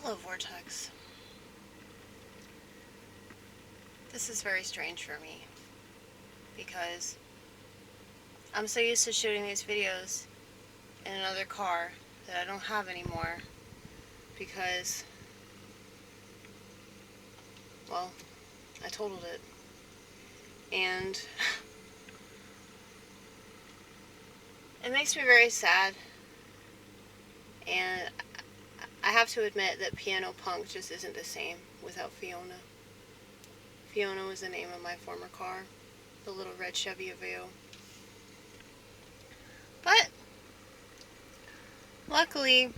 Hello, Vortex. This is very strange for me because I'm so used to shooting these videos in another car that I don't have anymore because, well, I totaled it. And it makes me very sad. And I have to admit that Piano Punk just isn't the same without Fiona. Fiona was the name of my former car, the little red Chevy Aveo. But luckily,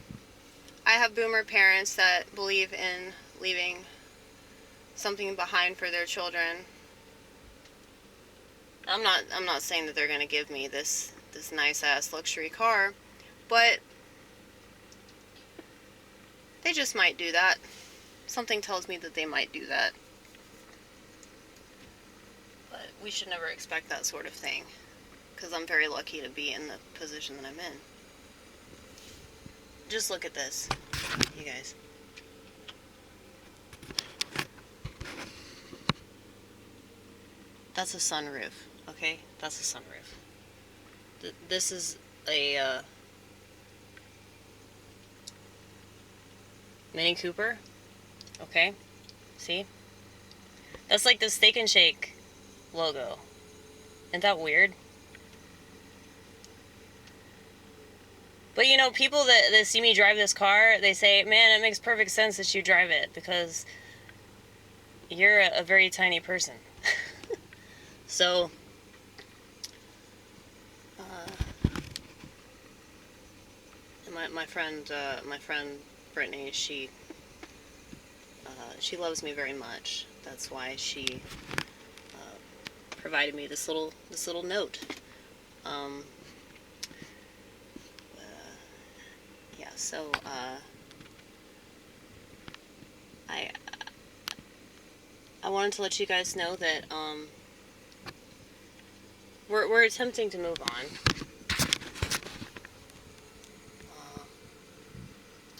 I have boomer parents that believe in leaving something behind for their children. I'm not saying that they're going to give me this nice ass luxury car, but they just might do that. Something tells me that they might do that. But we should never expect that sort of thing, because I'm very lucky to be in the position that I'm in. Just look at this, you guys. That's a sunroof, okay? That's a sunroof. This is a Mini Cooper, okay? See? That's like the Steak and Shake logo. Isn't that weird? But you know, people that see me drive this car, they say, man, it makes perfect sense that you drive it because you're a very tiny person. So, my friend Brittany, she loves me very much. That's why she provided me this little note. Yeah. So I wanted to let you guys know that we're attempting to move on.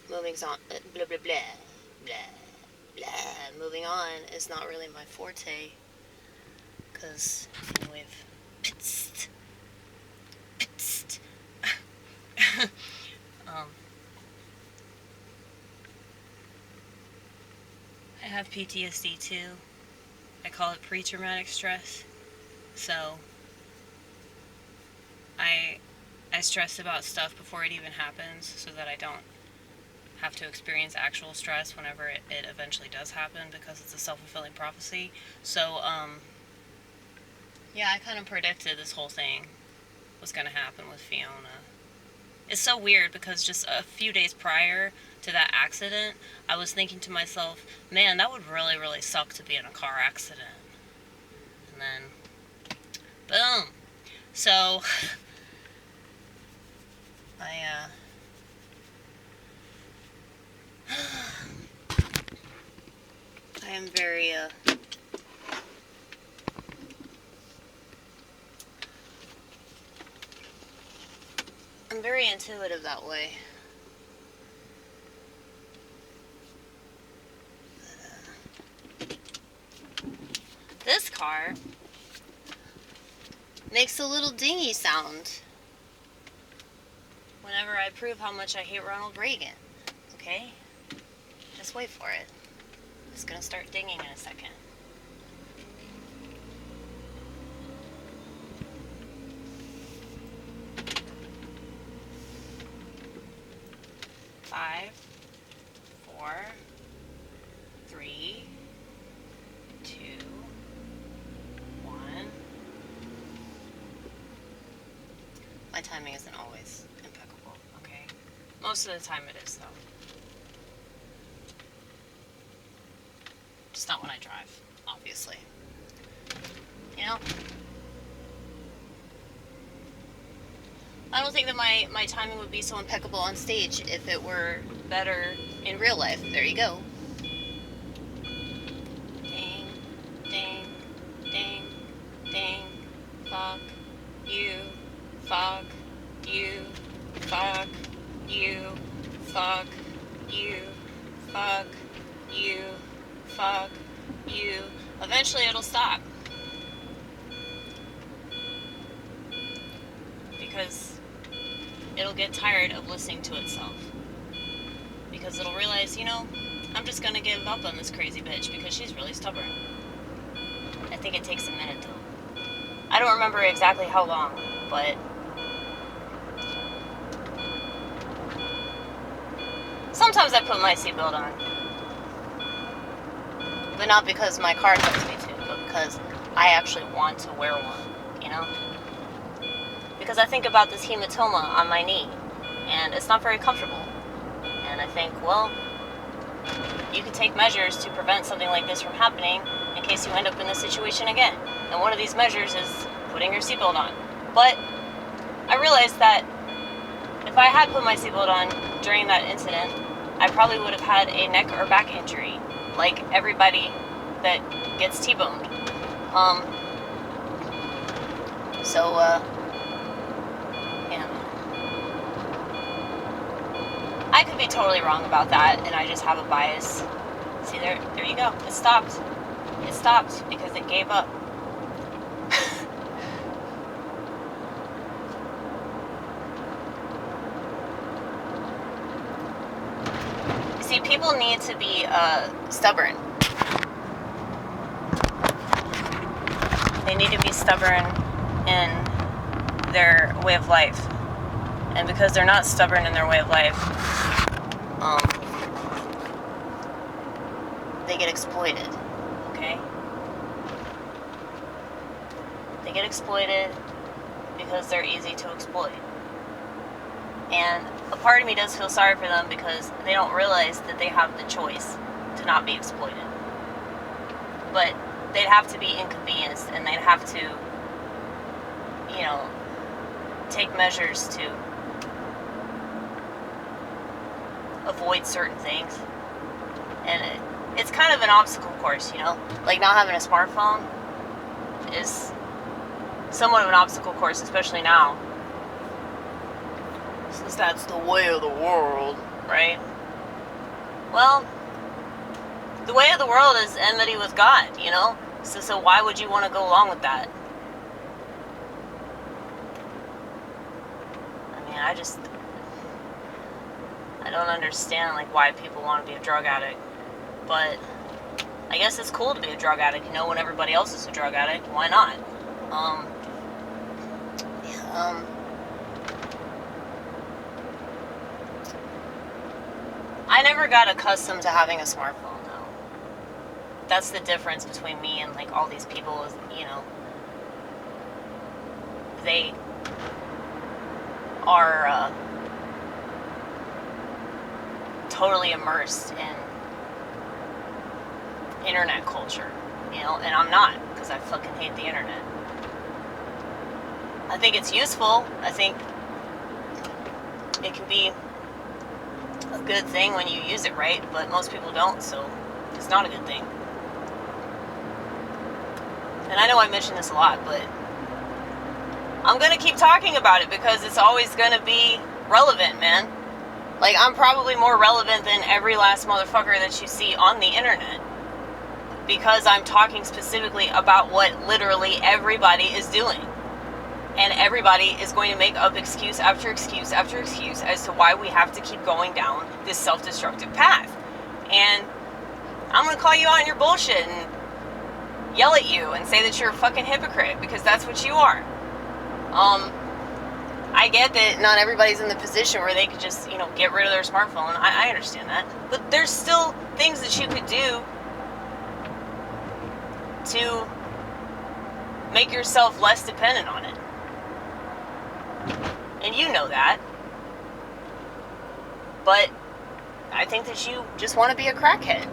Moving on, blah blah blah blah blah. Moving on is not really my forte, cause we've pitched. I have PTSD too. I call it pre-traumatic stress. So I stress about stuff before it even happens so that I don't have to experience actual stress whenever it eventually does happen, because it's a self-fulfilling prophecy. So, yeah, I kind of predicted this whole thing was going to happen with Fiona. It's so weird because just a few days prior to that accident, I was thinking to myself, man, that would really, really suck to be in a car accident. And then, boom. So, I am very, I'm very intuitive that way. This car makes a little dingy sound whenever I prove how much I hate Ronald Reagan. Okay? Just wait for it. It's gonna start dinging in a second. Five, 4, 3, 2, 1. My timing isn't always impeccable, okay? Most of the time it is, though. Just not when I drive, obviously. You know? I don't think that my timing would be so impeccable on stage if it were better in real life. There you go. Ding, ding, ding, ding. Fuck you. Fuck you. Fuck you. Fuck you. fuck you, fuck you. Eventually it'll stop. Because it'll get tired of listening to itself. Because it'll realize, I'm just gonna give up on this crazy bitch because she's really stubborn. I think it takes a minute though. I don't remember exactly how long, but sometimes I put my seatbelt on. But not because my car tells me to, but because I actually want to wear one, Because I think about this hematoma on my knee, and it's not very comfortable. And I think, well, you can take measures to prevent something like this from happening in case you end up in this situation again. And one of these measures is putting your seatbelt on. But I realized that if I had put my seatbelt on during that incident, I probably would have had a neck or back injury, like everybody that gets T-boned. Yeah. I could be totally wrong about that, and I just have a bias. See, there you go. It stopped. It stopped because it gave up. See, people need to be stubborn. They need to be stubborn in their way of life. And because they're not stubborn in their way of life, they get exploited, okay? They get exploited because they're easy to exploit. And a part of me does feel sorry for them because they don't realize that they have the choice to not be exploited. But they'd have to be inconvenienced, and they'd have to, take measures to avoid certain things. And it's kind of an obstacle course, Like not having a smartphone is somewhat of an obstacle course, especially now. Since that's the way of the world, right? Well, the way of the world is enmity with God, So why would you want to go along with that? I mean, I don't understand, why people want to be a drug addict. But I guess it's cool to be a drug addict, when everybody else is a drug addict. Why not? I never got accustomed to having a smartphone, though. That's the difference between me and, all these people is, they are totally immersed in internet culture, and I'm not, because I fucking hate the internet. I think it's useful. I think it can be a good thing when you use it right, but most people don't, so it's not a good thing. And I know I mention this a lot, but I'm gonna keep talking about it because it's always gonna be relevant, man. I'm probably more relevant than every last motherfucker that you see on the internet, because I'm talking specifically about what literally everybody is doing. And everybody is going to make up excuse after excuse after excuse as to why we have to keep going down this self-destructive path. And I'm going to call you out on your bullshit and yell at you and say that you're a fucking hypocrite, because that's what you are. I get that not everybody's in the position where they could just, get rid of their smartphone. I understand that. But there's still things that you could do to make yourself less dependent on it. And you know that. But I think that you just want to be a crackhead.